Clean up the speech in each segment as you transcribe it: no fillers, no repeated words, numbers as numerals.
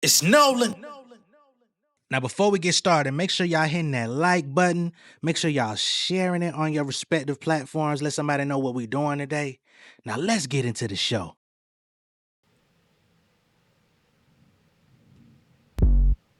It's Nolan. Now, before we get started, make sure y'all hitting that like button. Make sure y'all sharing it on your respective platforms. Let somebody know what we're doing today. Now, let's get into the show.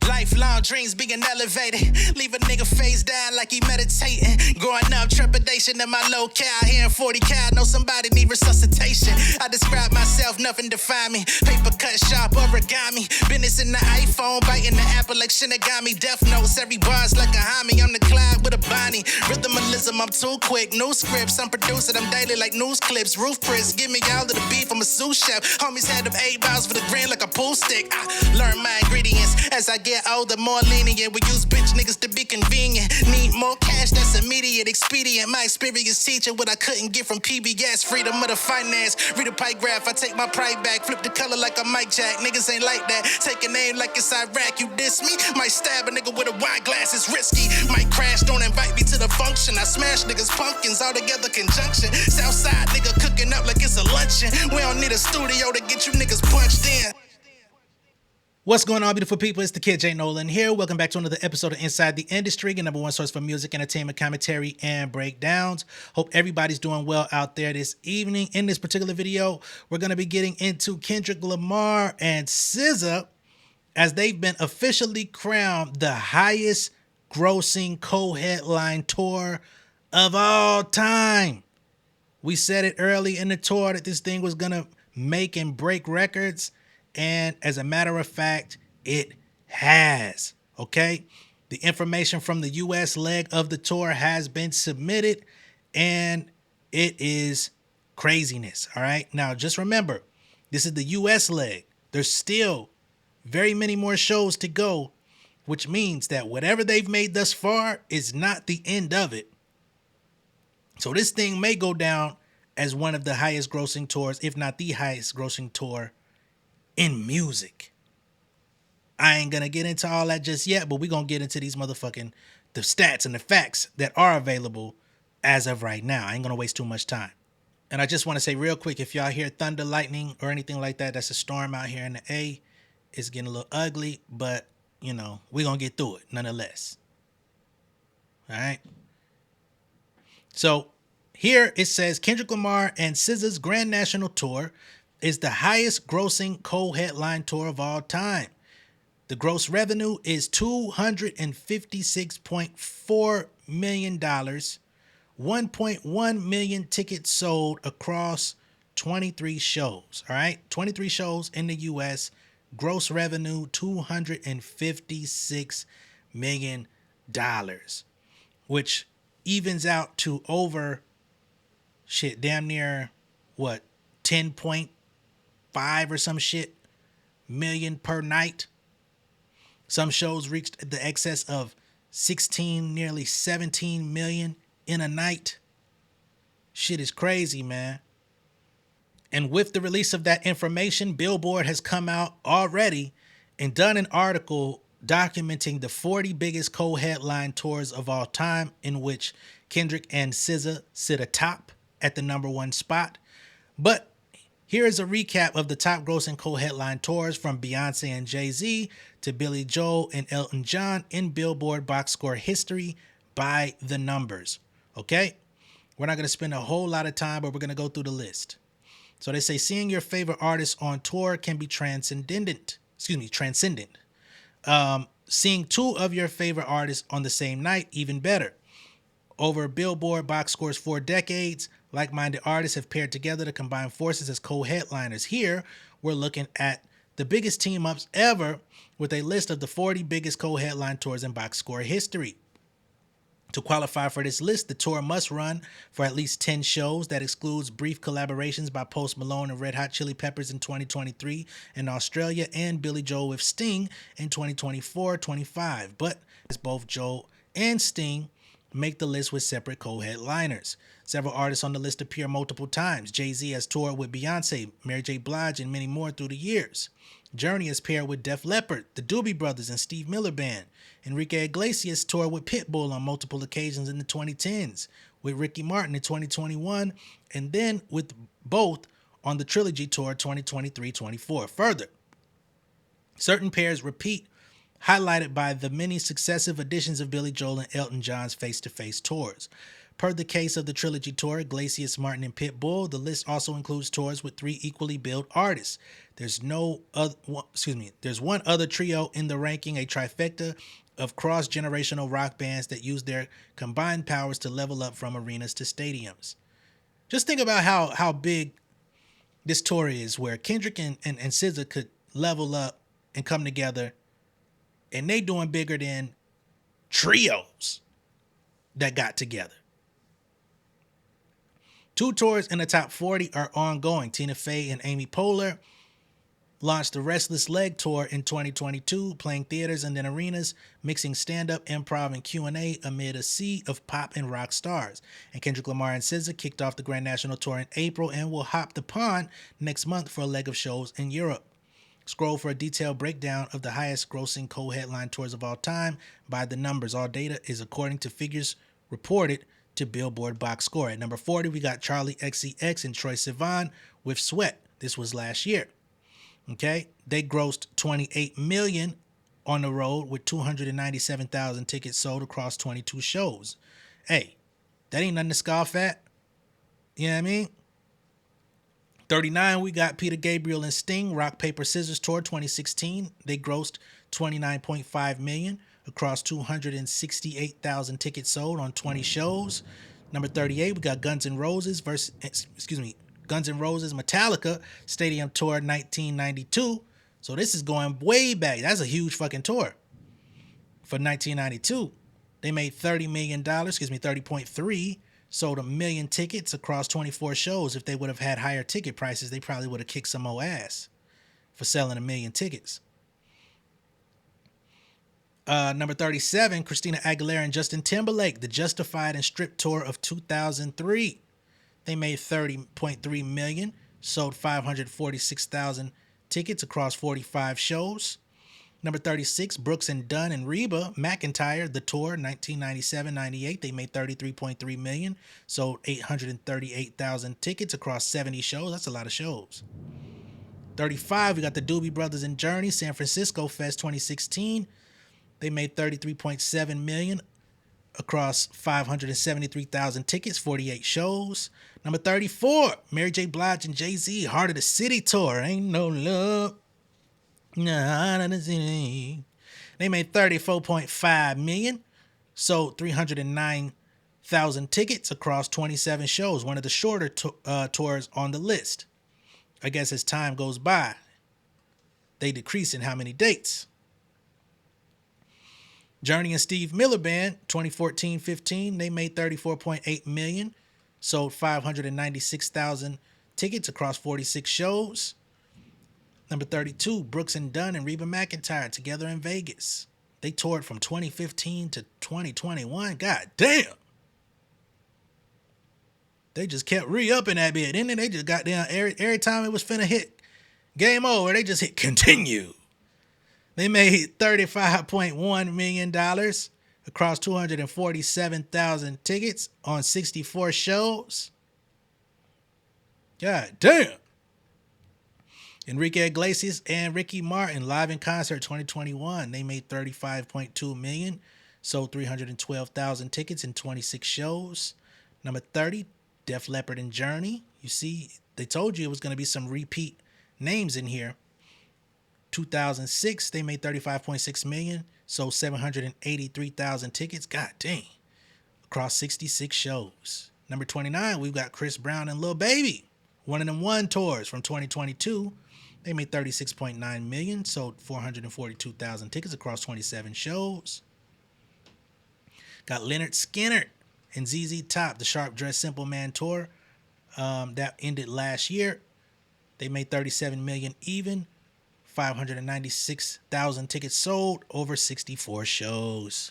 Lifelong dreams being elevated. Leave a nigga face down like he meditating. Growing up, trepidation in my locale. Hearing 40 cal, know somebody need resuscitation. I describe myself, nothing define me. Paper cut sharp, origami. Business in the iPhone, biting the apple like Shinigami. Death notes, every bar's like a homie. I'm the Clyde with a Bonnie. Rhythmalism, I'm too quick. New scripts, I'm producing them daily like news clips. Roof Chris, give me all of the beef, I'm a sous chef. Homies had them 8 balls for the green like a pool stick. I learn my ingredients as I get older, more lenient. We use bitch niggas to be convenient. Need more cash, that's immediate, expedient. My experience teaching what I couldn't get from PBS. Freedom of the finance, read a pie graph, I take my pride back. Flip the color like a Mike Jack, niggas ain't like that. Take a name like it's Iraq, you diss me? Might stab a nigga with a wine glass, it's risky. Might crash, don't invite me to the function. I smash niggas pumpkins, all together conjunction. Southside nigga cooking up like it's a luncheon. We don't need a studio to get you niggas punched in. What's going on, beautiful people? It's the kid J Nolan here. Welcome back to another episode of Inside the Industry, your number one source for music, entertainment, commentary, and breakdowns. Hope everybody's doing well out there this evening. In this particular video, we're going to be getting into Kendrick Lamar and SZA as they've been officially crowned the highest grossing co-headline tour of all time. We said it early in the tour that this thing was going to make and break records. And as a matter of fact, it has, okay? The information from the U.S. leg of the tour has been submitted, and it is craziness, all right? Now, just remember, this is the U.S. leg. There's still very many more shows to go, which means that whatever they've made thus far is not the end of it. So this thing may go down as one of the highest grossing tours, if not the highest grossing tour in music. I ain't gonna get into all that just yet, but we're gonna get into these the stats and the facts that are available as of right now. I ain't gonna waste too much time. And I just want to say real quick, if y'all hear thunder, lightning, or anything like that, that's a storm out here in the A. It's getting a little ugly, but you know, we're gonna get through it nonetheless. All right. So here it says Kendrick Lamar and SZA's Grand National Tour is the highest grossing co-headline tour of all time. The gross revenue is $256.4 million, 1.1 million tickets sold across 23 shows, all right? 23 shows in the U.S., gross revenue $256 million, which evens out to over, damn near, 10.5 or some shit million per night. Some shows reached the excess of 16, nearly 17 million in a night. Shit is crazy, man. And with the release of that information, Billboard has come out already and done an article documenting the 40 biggest co-headline tours of all time, in which Kendrick and SZA sit atop at the number one spot. But here is a recap of the top grossing co-headline tours from Beyonce and Jay-Z to Billy Joel and Elton John in Billboard box score history by the numbers. Okay? We're not going to spend a whole lot of time, but we're going to go through the list. So they say seeing your favorite artists on tour can be transcendent. Seeing two of your favorite artists on the same night, even better. Over Billboard box scores 4 decades, like-minded artists have paired together to combine forces as co-headliners. Here, we're looking at the biggest team-ups ever with a list of the 40 biggest co-headline tours in box score history. To qualify for this list, the tour must run for at least 10 shows. That excludes brief collaborations by Post Malone and Red Hot Chili Peppers in 2023 in Australia and Billy Joel with Sting in 2024-25. But as both Joel and Sting make the list with separate co-headliners. Several artists on the list appear multiple times. Jay-Z has toured with Beyonce, Mary J. Blige, and many more through the years. Journey has paired with Def Leppard, the Doobie Brothers, and Steve Miller Band. Enrique Iglesias toured with Pitbull on multiple occasions in the 2010s, with Ricky Martin in 2021, and then with both on the Trilogy Tour 2023-24. Further, Certain pairs repeat, highlighted by the many successive editions of Billy Joel and Elton John's face-to-face tours. Per the case of the trilogy tour, Iglesias, Martin, and Pitbull, the list also includes tours with three equally billed artists. There's one other trio in the ranking, a trifecta of cross-generational rock bands that use their combined powers to level up from arenas to stadiums. Just think about how big this tour is, where Kendrick and SZA could level up and come together, and they doing bigger than trios that got together. Two tours in the top 40 are ongoing. Tina Fey and Amy Poehler launched the Restless Leg Tour in 2022, playing theaters and then arenas, mixing stand-up, improv, and Q&A amid a sea of pop and rock stars. And Kendrick Lamar and SZA kicked off the Grand National Tour in April and will hop the pond next month for a leg of shows in Europe. Scroll for a detailed breakdown of the highest-grossing co-headline tours of all time by the numbers. All data is according to figures reported to Billboard Box Score. At number 40, we got Charlie XCX and Troye Sivan with Sweat. This was last year. Okay, they grossed $28 million on the road with 297,000 tickets sold across 22 shows. Hey, that ain't nothing to scoff at. You know what I mean? 39, we got Peter Gabriel and Sting, Rock Paper Scissors Tour 2016. They grossed $29.5 million across 268,000 tickets sold on 20 shows. Number 38, we got Guns N' Roses Metallica Stadium Tour 1992. So this is going way back. That's a huge fucking tour. For 1992, they made $30.3, sold 1 million tickets across 24 shows. If they would have had higher ticket prices, they probably would have kicked some more ass for selling 1 million tickets. Number 37, Christina Aguilera and Justin Timberlake, the Justified and Stripped Tour of 2003. They made $30.3 million, sold 546,000 tickets across 45 shows. Number 36, Brooks and Dunn and Reba McEntire, the tour 1997-98. They made $33.3 million, sold 838,000 tickets across 70 shows. That's a lot of shows. 35, we got the Doobie Brothers and Journey San Francisco Fest 2016. They made $33.7 million across 573,000 tickets, 48 shows. Number 34, Mary J. Blige and Jay-Z, Heart of the City Tour. Ain't no love. Heart of the City. They made $34.5 million, sold 309,000 tickets across 27 shows. One of the shorter tours on the list. I guess as time goes by, they decrease in how many dates. Journey and Steve Miller Band, 2014-15, they made $34.8 million, sold 596,000 tickets across 46 shows. Number 32, Brooks and Dunn and Reba McEntire, Together in Vegas. They toured from 2015 to 2021. God damn. They just kept re-upping that bit. And then they just got down every time it was finna hit game over, they just hit continue. They made $35.1 million across 247,000 tickets on 64 shows. God damn. Enrique Iglesias and Ricky Martin live in concert 2021. They made $35.2 million, sold 312,000 tickets in 26 shows. Number 30, Def Leppard and Journey. You see, they told you it was going to be some repeat names in here. 2006, they made $35.6 million, sold 783,000 tickets. God dang. Across 66 shows. Number 29, we've got Chris Brown and Lil Baby. One of them one tours from 2022. They made $36.9 million, sold 442,000 tickets across 27 shows. Got Leonard Skinner and ZZ Top, the Sharp Dress Simple Man tour that ended last year. They made $37 million even. 596,000 tickets sold over 64 shows.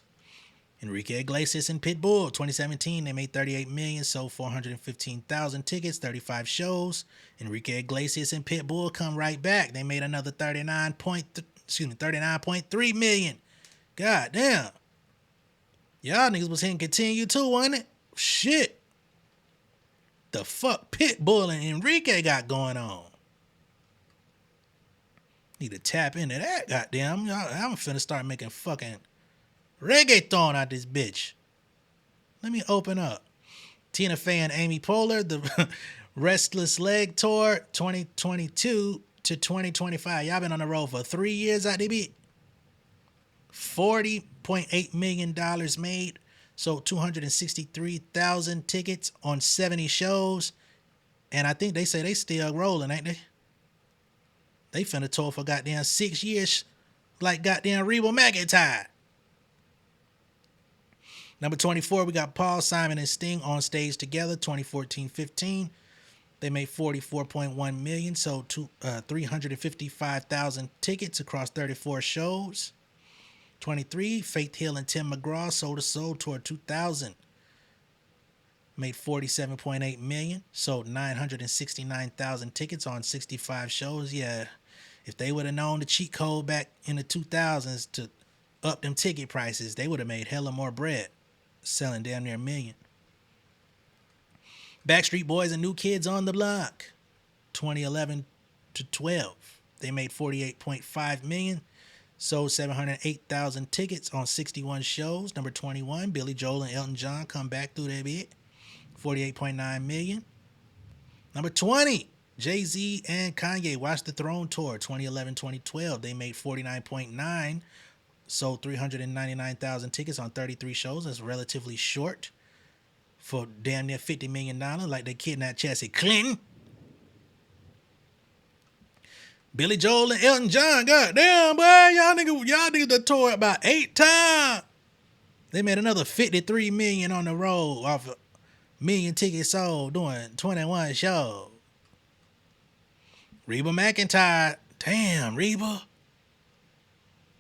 Enrique Iglesias and Pitbull, 2017, they made $38 million, sold 415,000 tickets, 35 shows. Enrique Iglesias and Pitbull come right back. They made another $39.3 million. God damn. Y'all niggas was hitting continue too, wasn't it? Shit. The fuck Pitbull and Enrique got going on? Need to tap into that, goddamn. I'm finna start making fucking reggaeton out this bitch. Let me open up. Tina Fey and Amy Poehler, the Restless Leg Tour 2022 to 2025. Y'all been on the road for 3 years out the beat. $40.8 million made. Sold 263,000 tickets on 70 shows. And I think they say they still rolling, ain't they? They finna tour for goddamn 6 years like goddamn Reba McEntire. Number 24, we got Paul Simon and Sting on stage together, 2014-15. They made $44.1 million, sold 355,000 tickets across 34 shows. 23, Faith Hill and Tim McGraw, Soul to Soul Tour 2000. Made $47.8 million, sold 969,000 tickets on 65 shows. Yeah, if they would have known the cheat code back in the 2000s to up them ticket prices, they would have made hella more bread, selling damn near $1 million. Backstreet Boys and New Kids on the Block, 2011 to 12. They made $48.5 million, sold 708,000 tickets on 61 shows. Number 21, Billy Joel and Elton John come back through that bit, $48.9 million. Number 20, Jay-Z and Kanye Watch the Throne Tour, 2011-2012. They made $49.9, sold 399,000 tickets on 33 shows. That's relatively short for damn near $50 million, like they kidnapped Chelsea Clinton. Billy Joel and Elton John, goddamn, boy, y'all niggas the tour about 8 times. They made another $53 million on the road off a million tickets sold doing 21 shows. Reba McEntire, damn, Reba.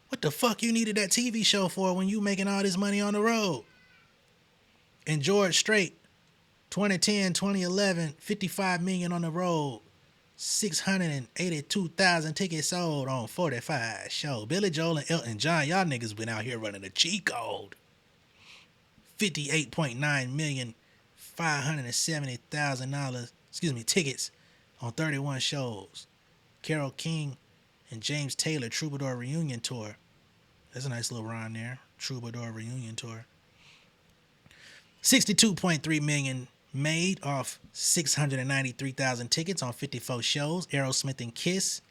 What the fuck you needed that TV show for when you making all this money on the road? And George Strait, 2010, 2011, $55 million on the road. 682,000 tickets sold on 45 shows. Billy Joel and Elton John, y'all niggas been out here running a cheat code. 58.9 million, $570,000, tickets on 31 shows. Carole King and James Taylor Troubadour Reunion Tour. That's a nice little rhyme there. Troubadour Reunion Tour. 62.3 million made off 693,000 tickets on 54 shows. Aerosmith and Kiss.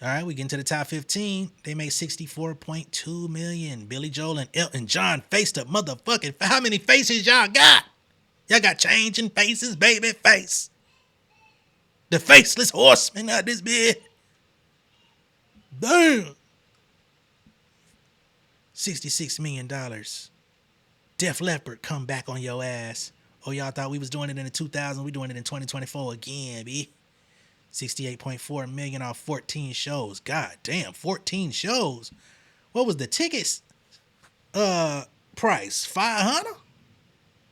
All right, we get into the top 15. They made $64.2 million. Billy Joel and Elton John faced up motherfucking. How many faces y'all got? Y'all got changing faces, baby face. The faceless horseman out this bit. Damn. $66 million. Def Leppard come back on your ass. Oh, y'all thought we was doing it in the 2000s. We doing it in 2024 again, B. $68.4 million off 14 shows. God damn, 14 shows. What was the tickets price? $500?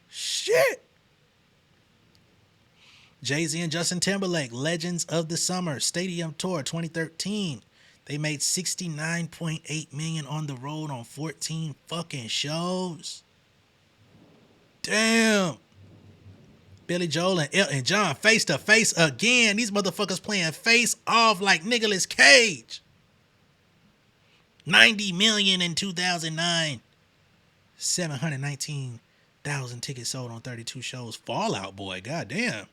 Shit. Jay-Z and Justin Timberlake, Legends of the Summer Stadium Tour 2013. They made $69.8 million on the road on 14 fucking shows. Damn. Billy Joel and Elton John face to face again. These motherfuckers playing face off like Nicolas Cage. $90 million in 2009. 719,000 tickets sold on 32 shows. Fall Out Boy, goddamn.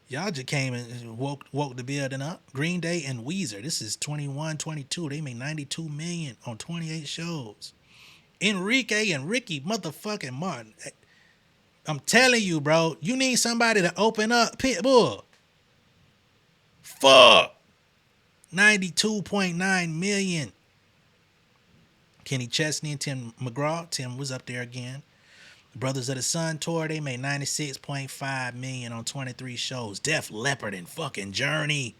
Y'all just came and woke the building up. Green Day and Weezer. This is 21-22. They made $92 million on 28 shows. Enrique and Ricky motherfucking Martin. I'm telling you, bro, you need somebody to open up Pitbull. Fuck. $92.9 million. Kenny Chesney and Tim McGraw. Tim was up there again. Brothers of the Sun Tour, they made $96.5 million on 23 shows. Def Leppard and fucking Journey.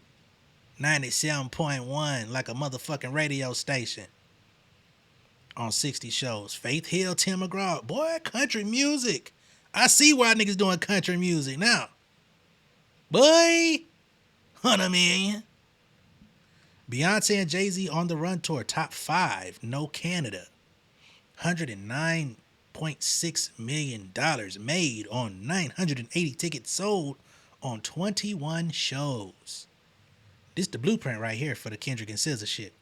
97.1 like a motherfucking radio station. On 60 shows. Faith Hill, Tim McGraw. Boy, country music. I see why niggas doing country music now. Boy, $100 million. Beyonce and Jay-Z on the Run Tour, top 5, no Canada. $109.6 million made on 980 tickets sold on 21 shows. This the blueprint right here for the Kendrick and SZA shit.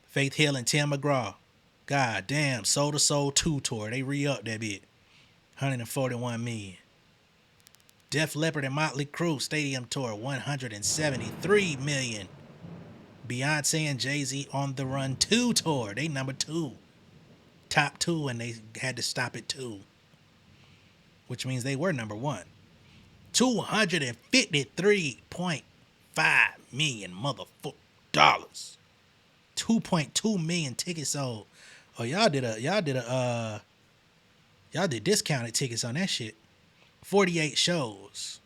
Faith Hill and Tim McGraw. God damn, Soul to Soul 2 tour. They re-upped that bit. 141 million. Def Leppard and Motley Crue stadium tour, 173 million. Beyonce and Jay-Z on the Run 2 tour. They number 2. Top 2, and they had to stop at 2. Which means they were number 1. $253.5 million motherfucking dollars. 2.2 million tickets sold. Oh, y'all did discounted tickets on that shit. 48 shows.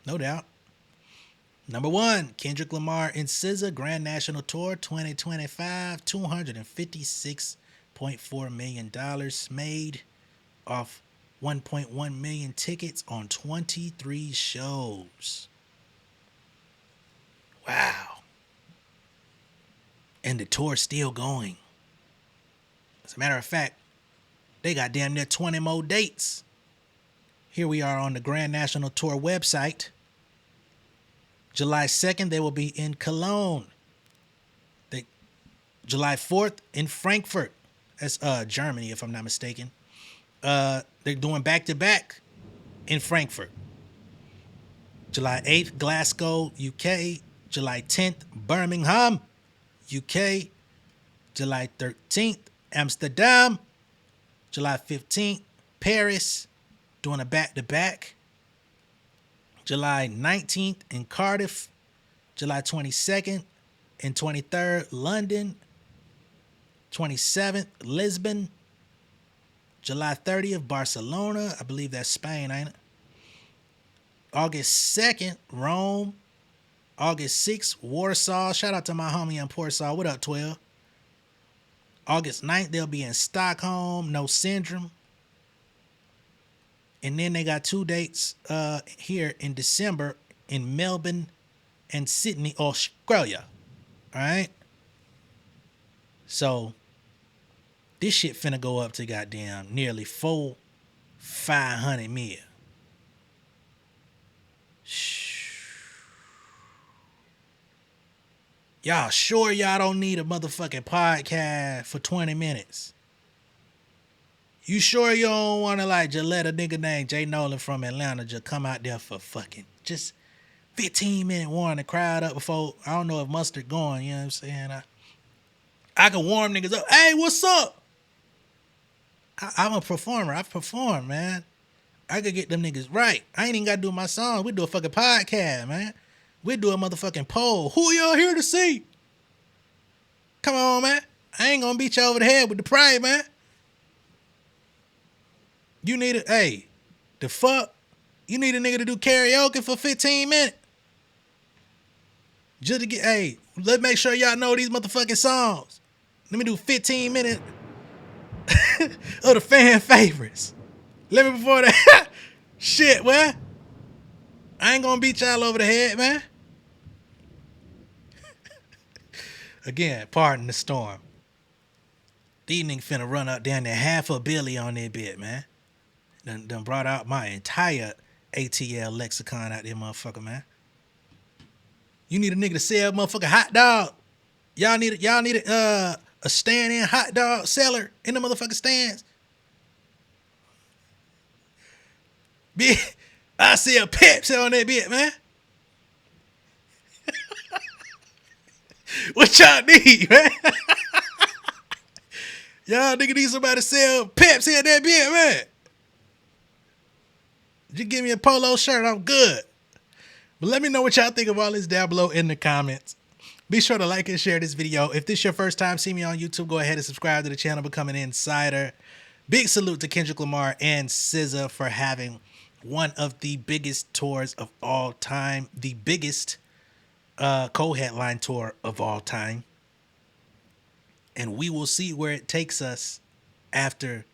No doubt. Number 1, Kendrick Lamar and SZA Grand National Tour 2025, $256.4 million made off 1.1 million tickets on 23 shows. Wow. And the tour's still going. As a matter of fact, they got damn near 20 more dates. Here we are on the Grand National Tour website. July 2nd, they will be in Cologne. July 4th in Frankfurt. That's Germany, if I'm not mistaken. They're doing back-to-back in Frankfurt. July 8th, Glasgow, UK. July 10th, Birmingham, UK. July 13th, Amsterdam. July 15th, Paris, doing a back-to-back. July 19th in Cardiff. July 22nd and 23rd, London. 27th, Lisbon. July 30th, Barcelona. I believe that's Spain, ain't it? August 2nd, Rome. August 6th, Warsaw. Shout out to my homie in Warsaw. What up, 12? August 9th, they'll be in Stockholm, No Syndrome. And then they got 2 dates here in December in Melbourne and Sydney, Australia. All right? So, this shit finna go up to goddamn nearly 500 mil. Y'all sure y'all don't need a motherfucking podcast for 20 minutes? You sure you don't want to like just let a nigga named J Nolan from Atlanta just come out there for fucking just 15-minute warm the crowd up before, I don't know if Mustard going, you know what I'm saying? I can warm niggas up. Hey, what's up? I'm a performer. I perform, man. I could get them niggas right. I ain't even got to do my song. We do a fucking podcast, man. We do a motherfucking poll. Who y'all here to see? Come on, man. I ain't gonna beat you over the head with the pride, man. You need a, hey, the fuck? You need a nigga to do karaoke for 15 minutes. Just to get, hey, let's make sure y'all know these motherfucking songs. Let me do 15 minutes of the fan favorites. Let me before that. Shit, man. I ain't gonna beat y'all over the head, man. Again, pardon the storm. These niggas finna run up down there $500 million on their bit, man. Done brought out my entire ATL lexicon out there, motherfucker, man. You need a nigga to sell motherfucking hot dog. Y'all need a stand-in hot dog seller in the motherfucking stands. Bitch, I see a Pepsi on that bit, man. What y'all need, man? Y'all nigga need somebody to sell Pepsi in that bit, man. Just give me a polo shirt, I'm good. But let me know what y'all think of all this down below in the comments. Be sure to like and share this video. If this is your first time seeing me on YouTube, go ahead and subscribe to the channel, become an insider. Big salute to Kendrick Lamar and SZA for having one of the biggest tours of all time. The biggest co-headline tour of all time. And we will see where it takes us after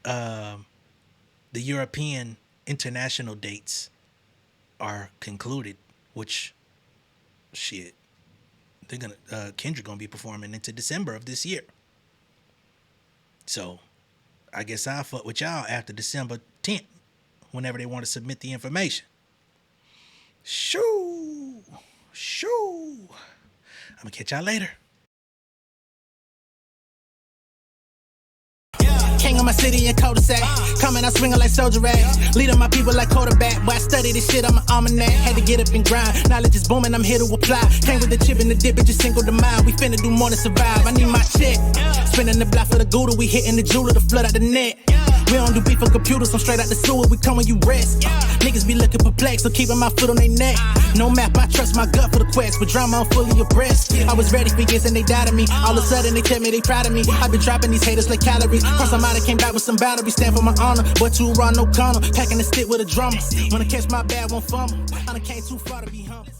the European international dates are concluded, which shit, they're gonna Kendrick gonna be performing into December of this year. So I guess I'll fuck with y'all after December 10th whenever they want to submit the information. Shoo. I'm gonna catch y'all later. King of my city and cul-de-sac. Coming out swinging like soldier rags. Leading my people like quarterback. Boy, I study this shit, I'm an almanac. Had to get up and grind. Knowledge is booming, I'm here to apply. Came with the chip and the dip, it just single the mind. We finna do more than survive. I need my check. Spinning the block for the Gouda. We hitting the jeweler to flood out the net. We don't do beef on computers, I'm straight out the sewer. We come when you rest. Niggas be looking perplexed, so keeping my foot on their neck. No map, I trust my gut for the quest. With drama, I'm fully abreast. I was ready for years and they doubted me. All of a sudden they tell me they proud of me. I've been dropping these haters like calories. Cross them out, I came back with some boundaries. Stand for my honor, but too raw, no corner. Packing the stick with a drummer. Wanna catch my bad, won't fumble. I done came too far to be humble.